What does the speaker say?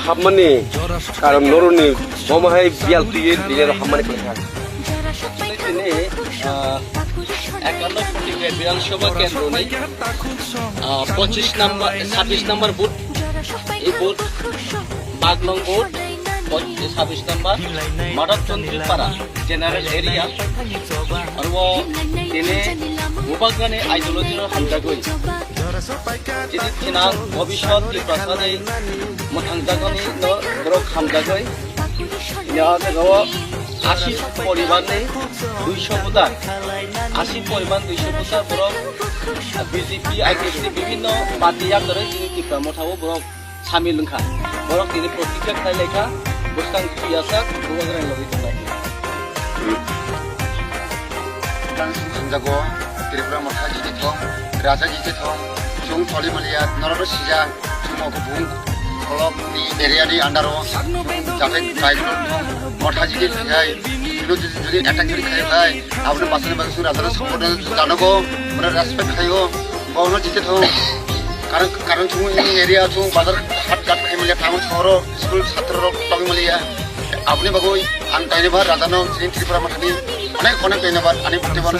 হামমানি কারণ নরুনি মমাহাই বিয়াল তুই দিনের হামমানি করে থাকে তিনি 51 ফটিকের বিধানসভা কেন্দ্র নেই 26 নম্বর বুথ এই বুথ বাগলং বুথ 26 নম্বর মাধবচন্দ্রপাড়া জেনারেল एरिया और वो तिने मुबागाने आइडियोलॉजी हामजागै जिनि थिना भविष्यत प्रसादै मोथांजागनि ब्रक हामजागै इनागो 80 परिवारनि 200 बुदार 80 परिवार 200 बुदार ब्रक बीजेपी आईटीसी विभिन्न पार्टी आगरे जिनि टिप्रा मथावो ब्रक सामिल लंखा ब्रक तिनि प्रतिक्रिया खालायलेखा बुस्तां पियासा मुबागाने लगै थानाय संजागो त्रिपुरा मथा जिते थं राजा जिते थं जों थलिमलिया नरद सिजा सुमको बुं खलब नि एरिया नि अंडारो जाते गाइडल थं मथा जिते थाय যদি অ্যাটাক করে খায় ভাই আপনি পাশে পাশে রাজার সাপোর্ট জানাগো মানে রেসপেক্ট খাইও গভর্নর জিতে থো কারণ তুমি এই এরিয়া তো বাজার হাট কাট খাই মিলে টাউন শহর স্কুল ছাত্র টমি মিলিয়া আপনি বাগৈ আন ধন্যবাদ রাজানো শ্রী ত্রিপুরা মাথানি অনেক ধন্যবাদ আনি বর্তমান